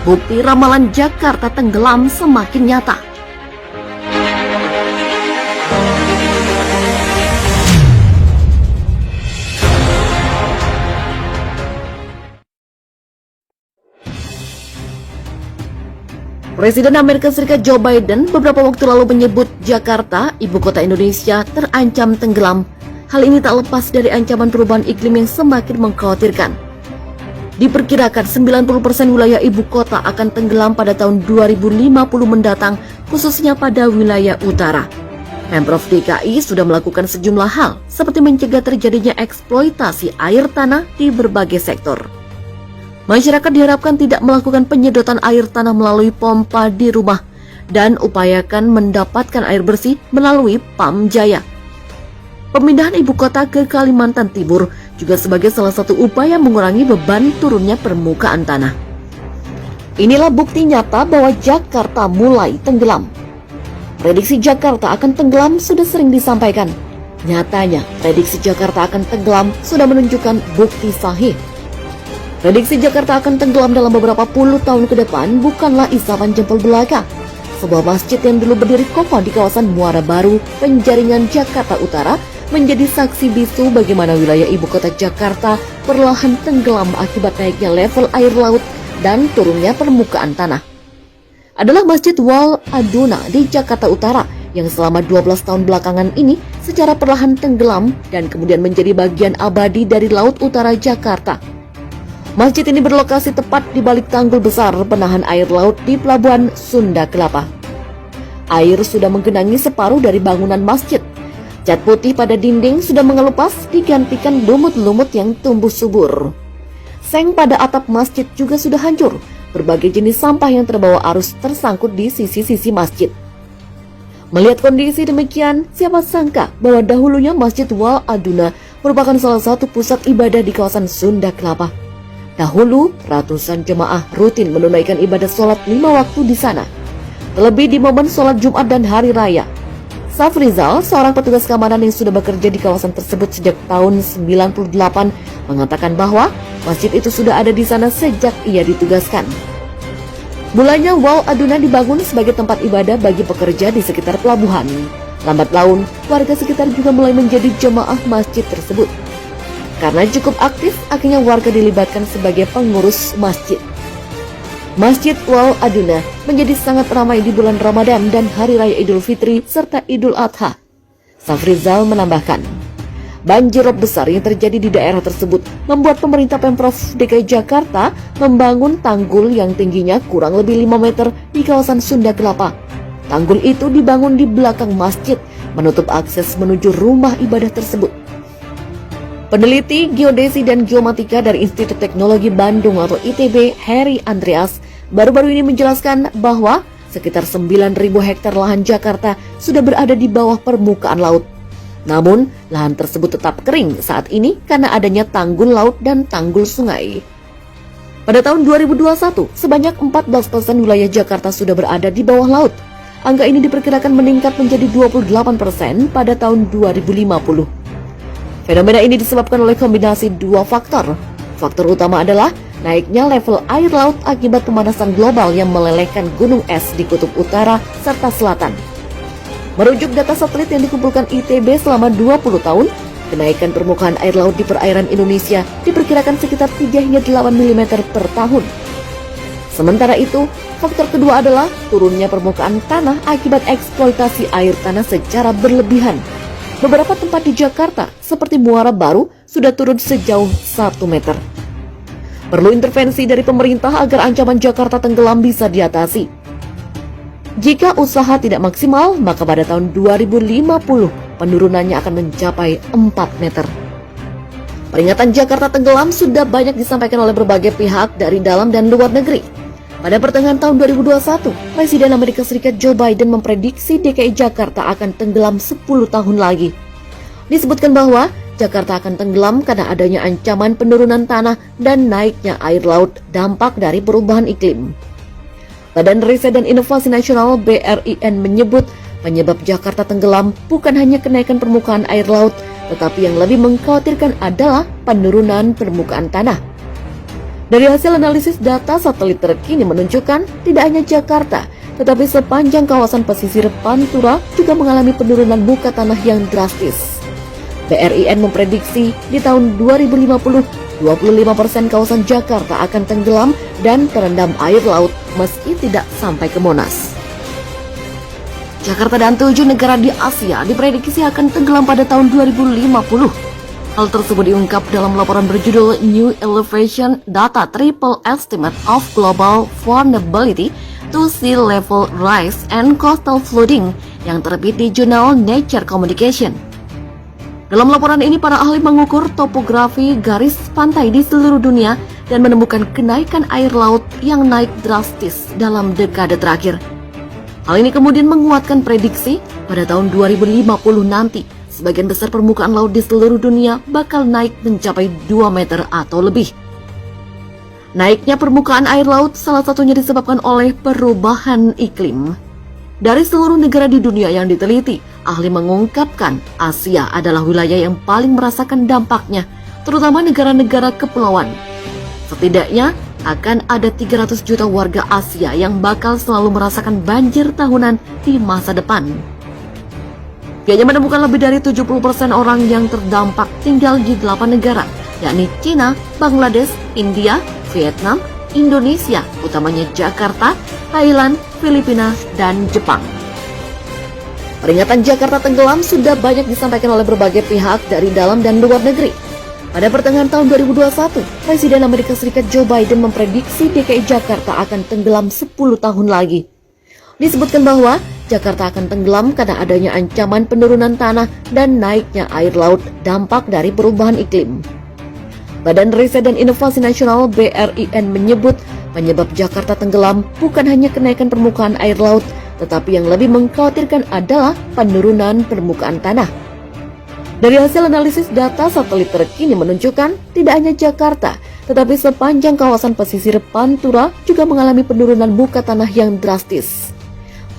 bukti ramalan Jakarta tenggelam semakin nyata. Presiden Amerika Serikat Joe Biden beberapa waktu lalu menyebut Jakarta, ibu kota Indonesia, terancam tenggelam. Hal ini tak lepas dari ancaman perubahan iklim yang semakin mengkhawatirkan. Diperkirakan 90% wilayah ibu kota akan tenggelam pada tahun 2050 mendatang, khususnya pada wilayah utara. Pemprov DKI sudah melakukan sejumlah hal, seperti mencegah terjadinya eksploitasi air tanah di berbagai sektor. Masyarakat diharapkan tidak melakukan penyedotan air tanah melalui pompa di rumah dan upayakan mendapatkan air bersih melalui PAM Jaya. Pemindahan ibu kota ke Kalimantan Timur juga sebagai salah satu upaya mengurangi beban turunnya permukaan tanah. Inilah bukti nyata bahwa Jakarta mulai tenggelam. Prediksi Jakarta akan tenggelam sudah sering disampaikan. Nyatanya, prediksi Jakarta akan tenggelam sudah menunjukkan bukti sahih. Prediksi Jakarta akan tenggelam dalam beberapa puluh tahun ke depan bukanlah isapan jempol belaka. Sebuah masjid yang dulu berdiri kokoh di kawasan Muara Baru, Penjaringan, Jakarta Utara, menjadi saksi bisu bagaimana wilayah ibu kota Jakarta perlahan tenggelam akibat naiknya level air laut dan turunnya permukaan tanah. Adalah Masjid Wal Aduna di Jakarta Utara yang selama 12 tahun belakangan ini secara perlahan tenggelam dan kemudian menjadi bagian abadi dari Laut Utara Jakarta. Masjid ini berlokasi tepat di balik tanggul besar penahan air laut di Pelabuhan Sunda Kelapa. Air sudah menggenangi separuh dari bangunan masjid. Cat putih pada dinding sudah mengelupas digantikan lumut-lumut yang tumbuh subur. Seng pada atap masjid juga sudah hancur. Berbagai jenis sampah yang terbawa arus tersangkut di sisi-sisi masjid. Melihat kondisi demikian, siapa sangka bahwa dahulunya Masjid Wal Aduna merupakan salah satu pusat ibadah di kawasan Sunda Kelapa. Dahulu, ratusan jemaah rutin menunaikan ibadah sholat 5 waktu di sana. Terlebih di momen sholat Jumat dan Hari Raya. Safrizal, seorang petugas keamanan yang sudah bekerja di kawasan tersebut sejak tahun 98, mengatakan bahwa masjid itu sudah ada di sana sejak ia ditugaskan. Mulanya Wal Aduna dibangun sebagai tempat ibadah bagi pekerja di sekitar pelabuhan. Lambat laun, warga sekitar juga mulai menjadi jemaah masjid tersebut. Karena cukup aktif, akhirnya warga dilibatkan sebagai pengurus masjid. Masjid Wal Aduna menjadi sangat ramai di bulan Ramadan dan Hari Raya Idul Fitri serta Idul Adha. Safrizal menambahkan, banjirop besar yang terjadi di daerah tersebut membuat pemerintah Pemprov DKI Jakarta membangun tanggul yang tingginya kurang lebih 5 meter di kawasan Sunda Kelapa. Tanggul itu dibangun di belakang masjid, menutup akses menuju rumah ibadah tersebut. Peneliti Geodesi dan Geomatika dari Institut Teknologi Bandung atau ITB, Heri Andreas, baru-baru ini menjelaskan bahwa sekitar 9.000 hektar lahan Jakarta sudah berada di bawah permukaan laut. Namun, lahan tersebut tetap kering saat ini karena adanya tanggul laut dan tanggul sungai. Pada tahun 2021, sebanyak 14% wilayah Jakarta sudah berada di bawah laut. Angka ini diperkirakan meningkat menjadi 28% pada tahun 2050. Fenomena ini disebabkan oleh kombinasi dua faktor. Faktor utama adalah naiknya level air laut akibat pemanasan global yang melelehkan gunung es di kutub utara serta selatan. Merujuk data satelit yang dikumpulkan ITB selama 20 tahun, kenaikan permukaan air laut di perairan Indonesia diperkirakan sekitar 3 hingga 8 mm per tahun. Sementara itu, faktor kedua adalah turunnya permukaan tanah akibat eksploitasi air tanah secara berlebihan. Beberapa tempat di Jakarta, seperti Muara Baru, sudah turun sejauh 1 meter. Perlu intervensi dari pemerintah agar ancaman Jakarta tenggelam bisa diatasi. Jika usaha tidak maksimal, maka pada tahun 2050, penurunannya akan mencapai 4 meter. Peringatan Jakarta tenggelam sudah banyak disampaikan oleh berbagai pihak dari dalam dan luar negeri. Pada pertengahan tahun 2021, Presiden Amerika Serikat Joe Biden memprediksi DKI Jakarta akan tenggelam 10 tahun lagi. Disebutkan bahwa Jakarta akan tenggelam karena adanya ancaman penurunan tanah dan naiknya air laut dampak dari perubahan iklim. Badan Riset dan Inovasi Nasional BRIN menyebut penyebab Jakarta tenggelam bukan hanya kenaikan permukaan air laut, tetapi yang lebih mengkhawatirkan adalah penurunan permukaan tanah. Dari hasil analisis data satelit terkini menunjukkan tidak hanya Jakarta, tetapi sepanjang kawasan pesisir Pantura juga mengalami penurunan muka tanah yang drastis. BRIN memprediksi di tahun 2050, 25% kawasan Jakarta akan tenggelam dan terendam air laut meski tidak sampai ke Monas. Jakarta dan 7 negara di Asia diprediksi akan tenggelam pada tahun 2050. Hal tersebut diungkap dalam laporan berjudul New Elevation Data Triple Estimate of Global Vulnerability to Sea Level Rise and Coastal Flooding yang terbit di jurnal Nature Communication. Dalam laporan ini, para ahli mengukur topografi garis pantai di seluruh dunia dan menemukan kenaikan air laut yang naik drastis dalam dekade terakhir. Hal ini kemudian menguatkan prediksi pada tahun 2050 nanti, sebagian besar permukaan laut di seluruh dunia bakal naik mencapai 2 meter atau lebih. Naiknya permukaan air laut salah satunya disebabkan oleh perubahan iklim. Dari seluruh negara di dunia yang diteliti, ahli mengungkapkan Asia adalah wilayah yang paling merasakan dampaknya, terutama negara-negara kepulauan. Setidaknya akan ada 300 juta warga Asia yang bakal selalu merasakan banjir tahunan di masa depan. Pihaknya menemukan lebih dari 70% orang yang terdampak tinggal di 8 negara, yakni Cina, Bangladesh, India, Vietnam, Indonesia, utamanya Jakarta, Thailand, Filipina, dan Jepang. Peringatan Jakarta tenggelam sudah banyak disampaikan oleh berbagai pihak dari dalam dan luar negeri. Pada pertengahan tahun 2021, Presiden Amerika Serikat Joe Biden memprediksi DKI Jakarta akan tenggelam 10 tahun lagi. Disebutkan bahwa Jakarta akan tenggelam karena adanya ancaman penurunan tanah dan naiknya air laut dampak dari perubahan iklim. Badan Riset dan Inovasi Nasional BRIN menyebut penyebab Jakarta tenggelam bukan hanya kenaikan permukaan air laut, tetapi yang lebih mengkhawatirkan adalah penurunan permukaan tanah. Dari hasil analisis data satelit terkini menunjukkan tidak hanya Jakarta, tetapi sepanjang kawasan pesisir Pantura juga mengalami penurunan muka tanah yang drastis.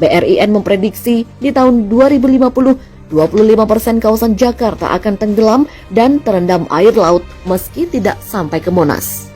BRIN memprediksi di tahun 2050, 25% kawasan Jakarta akan tenggelam dan terendam air laut meski tidak sampai ke Monas.